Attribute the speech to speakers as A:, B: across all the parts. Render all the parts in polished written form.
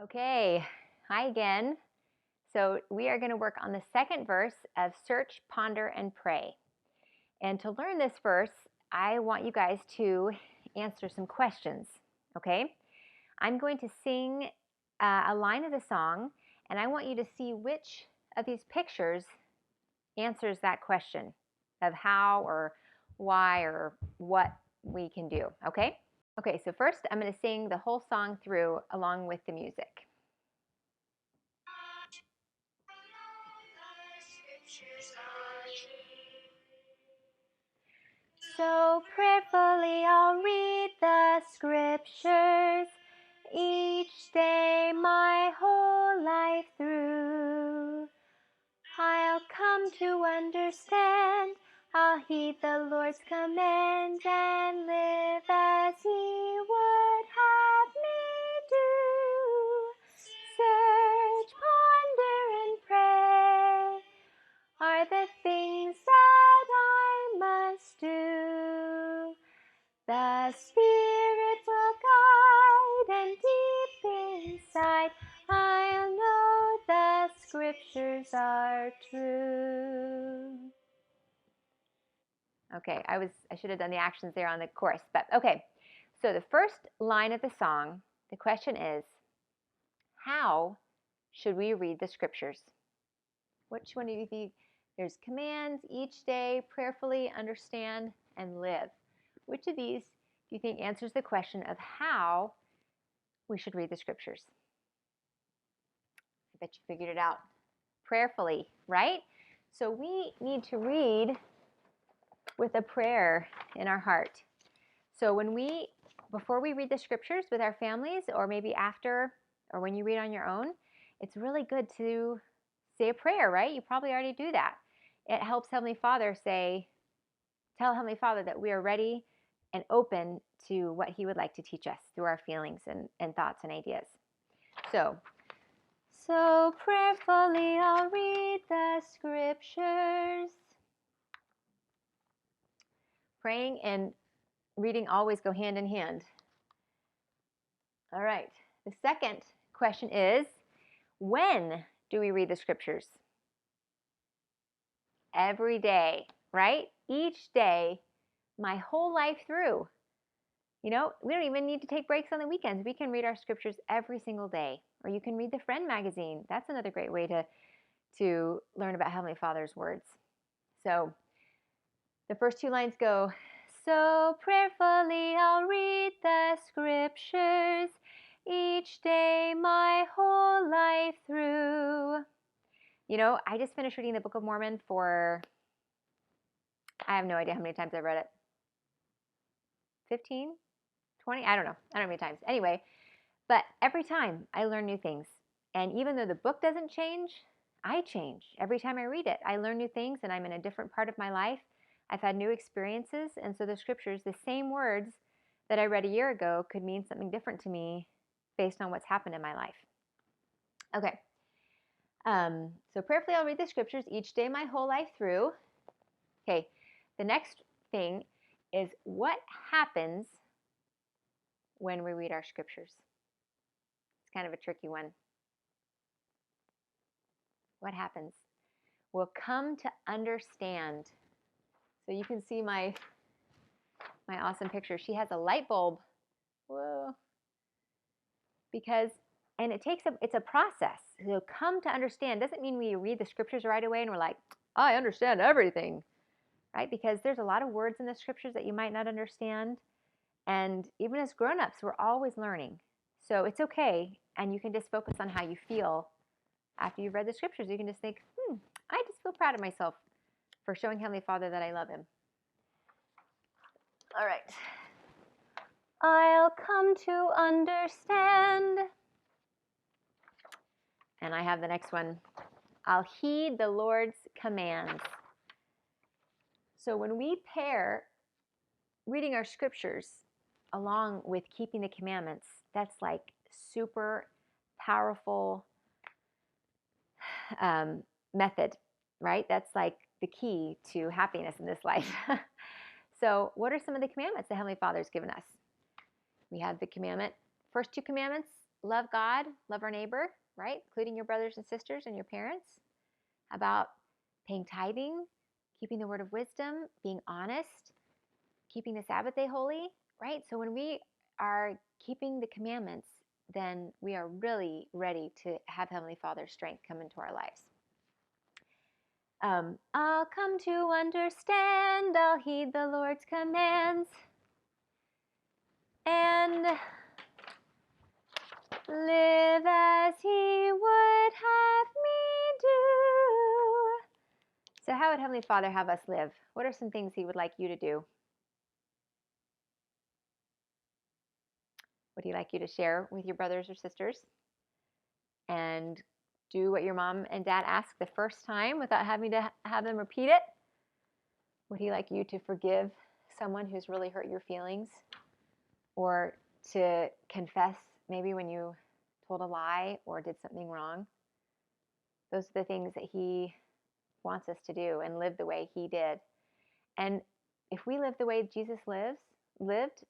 A: Okay, hi again. So we are going to work on the second verse of search, ponder, and pray. And to learn this verse, I want you guys to answer some questions, okay? I'm going to sing a line of the song, and I want you to see which of these pictures answers that question of how or why or what we can do, okay? Okay, so first I'm going to sing the whole song through along with the music. So prayerfully I'll read the scriptures each day my whole life through. I'll come to understand, I'll heed the Lord's command and live as He would have me do. Search, ponder, and pray are the things that I must do. The Spirit will guide, and deep inside I'll know the Scriptures are true. Okay, I should have done the actions there on the chorus, but okay. So the first line of the song, the question is, how should we read the Scriptures? Which one do you think? There's commands each day, prayerfully understand and live. Which of these do you think answers the question of how we should read the Scriptures? I bet you figured it out. Prayerfully, right? So we need to read with a prayer in our heart. So before we read the Scriptures with our families, or maybe after, or when you read on your own, it's really good to say a prayer, right? You probably already do that. It helps Heavenly Father tell Heavenly Father that we are ready and open to what He would like to teach us through our feelings and thoughts and ideas. So prayerfully I'll read the Scriptures. Praying and reading always go hand in hand. All right. The second question is, when do we read the Scriptures? Every day, right? Each day, my whole life through. You know, we don't even need to take breaks on the weekends. We can read our Scriptures every single day. Or you can read the Friend magazine. That's another great way to learn about Heavenly Father's words. So the first two lines go, so prayerfully I'll read the Scriptures each day my whole life through. You know, I just finished reading the Book of Mormon I have no idea how many times I've read it. 15? 20? I don't know how many times. Anyway, but every time I learn new things. And even though the book doesn't change, I change. Every time I read it, I learn new things and I'm in a different part of my life. I've had new experiences. And so the Scriptures, the same words that I read a year ago could mean something different to me based on what's happened in my life. Okay. So prayerfully I'll read the Scriptures each day my whole life through. Okay. The next thing is, what happens when we read our Scriptures? It's kind of a tricky one. What happens? We'll come to understand. So you can see my awesome picture. She has a light bulb. Whoa. It's a process. So come to understand doesn't mean we read the Scriptures right away and we're like, I understand everything, right? Because there's a lot of words in the Scriptures that you might not understand. And even as grown-ups, we're always learning. So it's okay. And you can just focus on how you feel after you've read the Scriptures. You can just think, I just feel proud of myself for showing Heavenly Father that I love Him. All right. I'll come to understand. And I have the next one. I'll heed the Lord's commands. So when we pair reading our Scriptures along with keeping the commandments, that's like super powerful method, right? That's like the key to happiness in this life. So what are some of the commandments that Heavenly Father's given us? We have the first two commandments love God, love our neighbor, right? Including your brothers and sisters and your parents. How about paying tithing, keeping the word of wisdom, being honest, keeping the Sabbath day holy, right? So when we are keeping the commandments, then we are really ready to have Heavenly Father's strength come into our lives. I'll come to understand, I'll heed the Lord's commands, and live as He would have me do. So how would Heavenly Father have us live? What are some things He would like you to do? Would He like you to share with your brothers or sisters? And do what your mom and dad asked the first time without having to have them repeat it? Would He like you to forgive someone who's really hurt your feelings? Or to confess maybe when you told a lie or did something wrong? Those are the things that He wants us to do and live the way He did. And if we live the way Jesus lived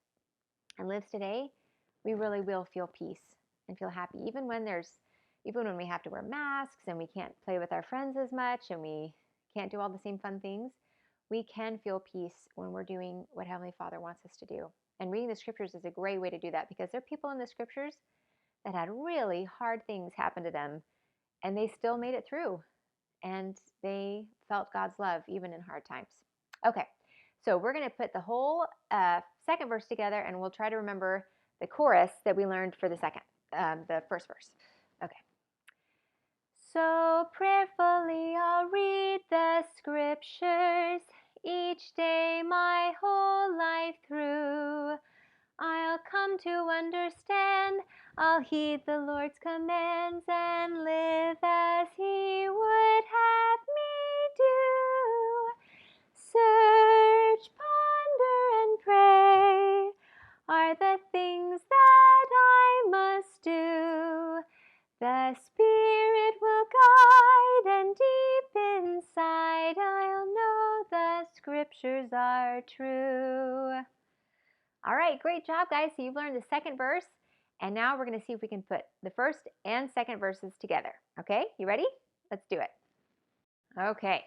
A: and lives today, we really will feel peace and feel happy. Even when we have to wear masks and we can't play with our friends as much and we can't do all the same fun things, we can feel peace when we're doing what Heavenly Father wants us to do. And reading the scriptures is a great way to do that, because there are people in the scriptures that had really hard things happen to them and they still made it through and they felt God's love even in hard times. Okay, so we're going to put the whole second verse together and we'll try to remember the chorus that we learned for the first verse. Okay. So prayerfully I'll read the scriptures each day my whole life through. I'll come to understand, I'll heed the Lord's commands and live as He would have me do. Search, ponder, and pray are the things that I must do. The Spirit will guide, and deep inside I'll know the scriptures are true. All right, great job, guys. So you've learned the second verse, and now we're going to see if we can put the first and second verses together. Okay, you ready? Let's do it. Okay,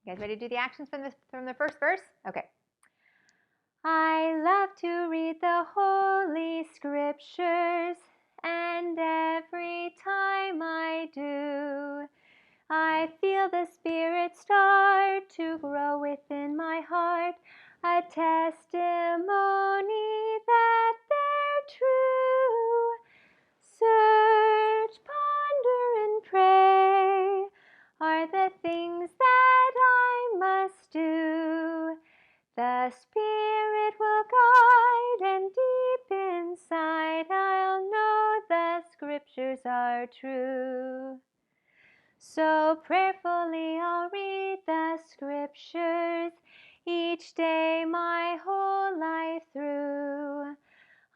A: you guys ready to do the actions from the first verse? Okay. I love to read the Holy Scriptures, and every time I do, I feel the Spirit start to grow within my heart, a testimony that they're true. Search, ponder, and pray are the things that I must do. The Spirit will guide, and deep inside I'll know the scriptures are true. So prayerfully I'll read the scriptures each day my whole life through.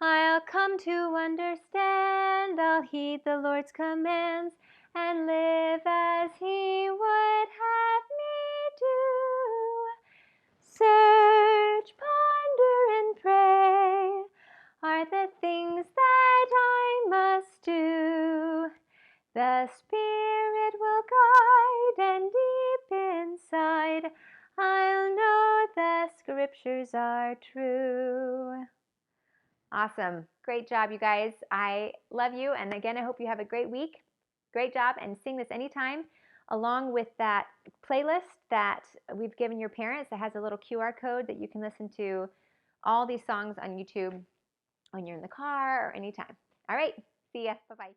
A: I'll come to understand, I'll heed the Lord's commands and live as He would have me do. Search, ponder, and pray are the things that I must do. The Spirit will guide, and deep inside I'll know the scriptures are true. Awesome. Great job, you guys. I love you. And again, I hope you have a great week. Great job. And sing this anytime along with that playlist that we've given your parents that has a little QR code that you can listen to all these songs on YouTube when you're in the car or anytime. All right. See ya. Bye-bye.